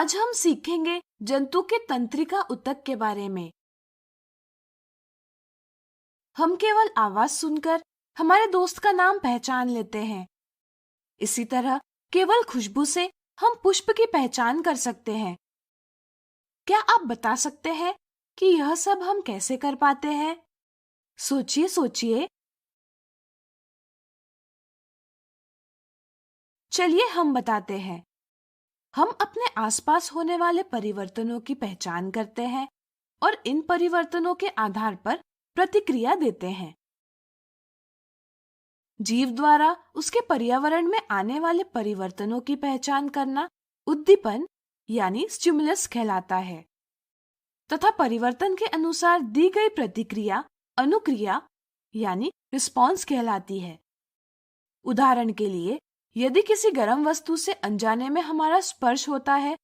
आज हम सीखेंगे जंतु के तंत्रिका ऊतक के बारे में। हम केवल आवाज सुनकर हमारे दोस्त का नाम पहचान लेते हैं। इसी तरह केवल खुशबू से हम पुष्प की पहचान कर सकते हैं। क्या आप बता सकते हैं कि यह सब हम कैसे कर पाते हैं? सोचिए सोचिए। चलिए हम बताते हैं। हम अपने आसपास होने वाले परिवर्तनों की पहचान करते हैं और इन परिवर्तनों के आधार पर प्रतिक्रिया देते हैं। जीव द्वारा उसके पर्यावरण में आने वाले परिवर्तनों की पहचान करना उद्दीपन यानी स्टिमुलस कहलाता है तथा परिवर्तन के अनुसार दी गई प्रतिक्रिया अनुक्रिया यानी रिस्पॉन्स कहलाती है। उदाहरण के लिए, यदि किसी गर्म वस्तु से अनजाने में हमारा स्पर्श होता है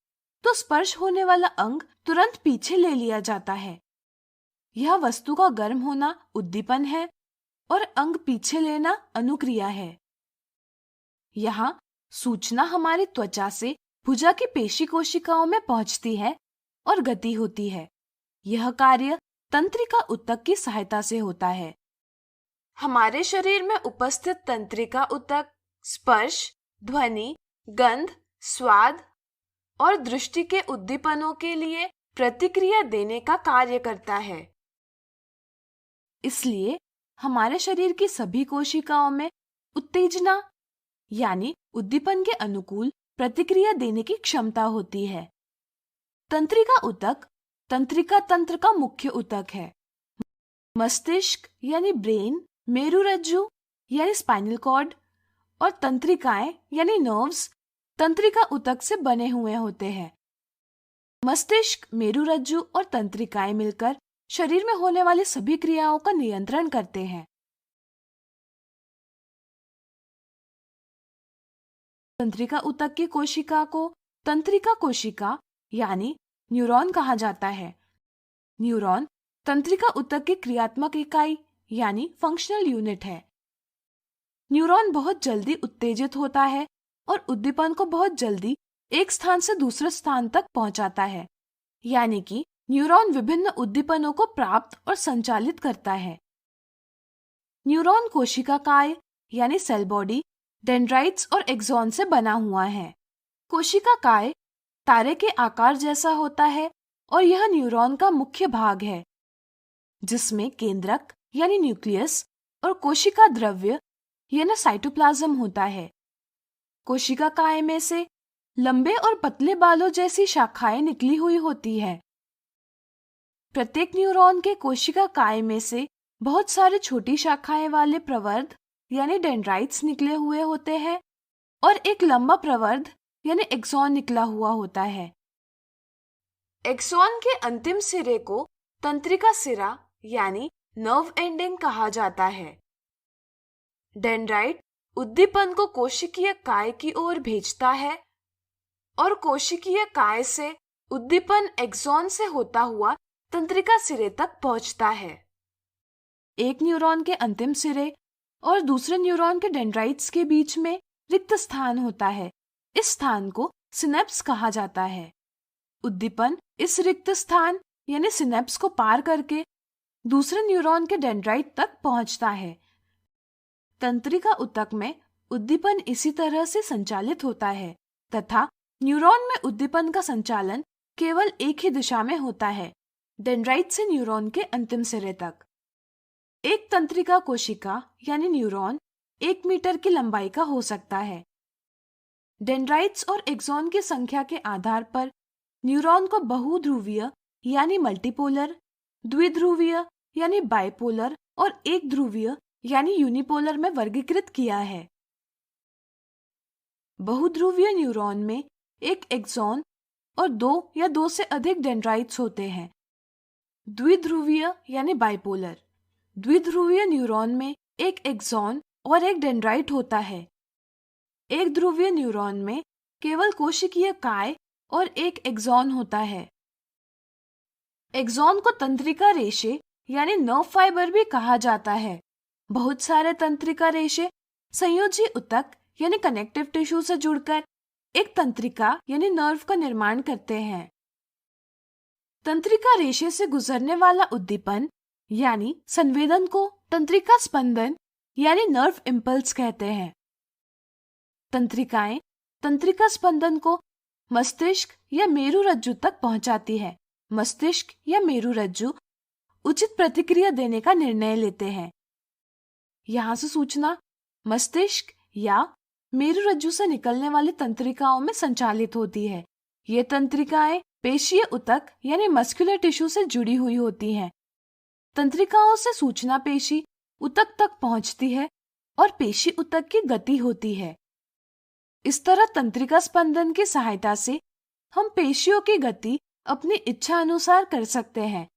तो स्पर्श होने वाला अंग तुरंत पीछे ले लिया जाता है। यह वस्तु का गर्म होना उद्दीपन है और अंग पीछे लेना अनुक्रिया है। यहाँ सूचना हमारी त्वचा से भुजा की पेशी कोशिकाओं में पहुंचती है और गति होती है। यह कार्य तंत्रिका ऊतक की सहायता से होता है। हमारे शरीर में उपस्थित तंत्रिका ऊतक स्पर्श, ध्वनि, गंध, स्वाद और दृष्टि के उद्दीपनों के लिए प्रतिक्रिया देने का कार्य करता है। इसलिए हमारे शरीर की सभी कोशिकाओं में उत्तेजना यानी उद्दीपन के अनुकूल प्रतिक्रिया देने की क्षमता होती है। तंत्रिका ऊतक तंत्रिका तंत्र का मुख्य ऊतक है। मस्तिष्क यानी ब्रेन, मेरुरज्जु यानी स्पाइनल कॉर्ड और तंत्रिकाएं यानी नर्व्स तंत्रिका ऊतक से बने हुए होते हैं। मस्तिष्क, मेरुरज्जु और तंत्रिकाएं मिलकर शरीर में होने वाली सभी क्रियाओं का नियंत्रण करते हैं। तंत्रिका ऊतक की कोशिका को तंत्रिका कोशिका यानी न्यूरॉन कहा जाता है। न्यूरॉन तंत्रिका ऊतक की क्रियात्मक इकाई यानी फंक्शनल यूनिट है। न्यूरॉन बहुत जल्दी उत्तेजित होता है और उद्दीपन को बहुत जल्दी एक स्थान से दूसरे स्थान तक पहुंचाता है, यानी कि न्यूरॉन विभिन्न उद्दीपनों को प्राप्त और संचालित करता है। न्यूरॉन कोशिकाकाय यानी सेल बॉडी, डेंड्राइट्स और एक्सॉन से बना हुआ है। कोशिकाकाय तारे के आकार जैसा होता है और यह न्यूरॉन का मुख्य भाग है, जिसमें केंद्रक यानी न्यूक्लियस और कोशिका द्रव्य यानी साइटोप्लाज्म होता है। कोशिकाकाय में से लंबे और पतले बालों जैसी शाखाएं निकली हुई होती है। प्रत्येक न्यूरॉन के कोशिकाकाय में से बहुत सारे छोटी शाखाएं वाले प्रवर्ध यानी डेंड्राइट्स निकले हुए होते हैं और एक लंबा प्रवर्ध यानी एक्सॉन निकला हुआ होता है। एक्सॉन के अंतिम सिरे को तंत्रिका सिरा यानी नर्व एंडिंग कहा जाता है। डेंड्राइट उद्दीपन को कोशिकीय काय की ओर भेजता है और कोशिकीय काय से उद्दीपन एक्सॉन से होता हुआ तंत्रिका सिरे तक पहुंचता है। एक न्यूरॉन के अंतिम सिरे और दूसरे न्यूरॉन के डेंड्राइट्स के बीच में रिक्त स्थान होता है। इस स्थान को सिनेप्स कहा जाता है। उद्दीपन इस रिक्त स्थान यानी सिनेप्स को पार करके दूसरे न्यूरॉन के डेंड्राइट तक पहुंचता है। तंत्रिका ऊतक में उद्दीपन इसी तरह से संचालित होता है तथा न्यूरॉन में उद्दीपन का संचालन केवल एक ही दिशा में होता है, डेंड्राइट से न्यूरॉन के अंतिम सिरे तक। एक तंत्रिका कोशिका यानी न्यूरॉन 1 मीटर की लंबाई का हो सकता है। डेंड्राइट्स और एक्सॉन की संख्या के आधार पर न्यूरॉन को बहुध्रुवीय यानी मल्टीपोलर, द्विध्रुवीय यानी बाइपोलर और एक ध्रुवीय यानी यूनिपोलर में वर्गीकृत किया है। बहुध्रुवीय न्यूरॉन में एक एक्सॉन और 2 या 2 से अधिक डेंड्राइट्स होते हैं। द्विध्रुवीय यानी बाइपोलर, द्विध्रुवीय न्यूरॉन में एक एक्सॉन और एक डेंड्राइट होता है। एक ध्रुवीय न्यूरॉन में केवल कोशिकीय काय और एक एक्सॉन होता है। एक्सॉन को तंत्रिका रेशे यानी नर्व फाइबर भी कहा जाता है। बहुत सारे तंत्रिका रेशे संयोजी ऊतक यानी कनेक्टिव टिश्यू से जुड़कर एक तंत्रिका यानी नर्व का निर्माण करते हैं। तंत्रिका रेशे से गुजरने वाला उद्दीपन यानी संवेदन को तंत्रिका स्पंदन यानी नर्व इम्पल्स कहते हैं। तंत्रिकाएं तंत्रिका स्पंदन को मस्तिष्क या मेरुरज्जु तक पहुंचाती है। मस्तिष्क या मेरुरज्जु उचित प्रतिक्रिया देने का निर्णय लेते हैं। यहाँ से सूचना मस्तिष्क या मेरुरज्जु से निकलने वाली तंत्रिकाओं में संचालित होती है। ये तंत्रिकाएं पेशीय ऊतक यानी मस्कुलर टिश्यू से जुड़ी हुई होती हैं। तंत्रिकाओं से सूचना पेशी ऊतक तक पहुंचती है और पेशी ऊतक की गति होती है। इस तरह तंत्रिका स्पंदन की सहायता से हम पेशियों की गति अपनी इच्छा अनुसार कर सकते हैं।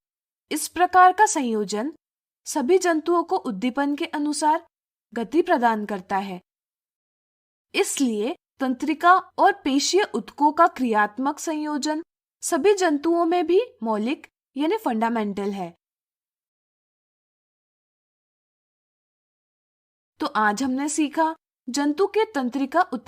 इस प्रकार का संयोजन सभी जंतुओं को उद्दीपन के अनुसार गति प्रदान करता है। इसलिए तंत्रिका और पेशीय ऊतकों का क्रियात्मक संयोजन सभी जंतुओं में भी मौलिक यानी फंडामेंटल है। तो आज हमने सीखा जंतु के तंत्रिका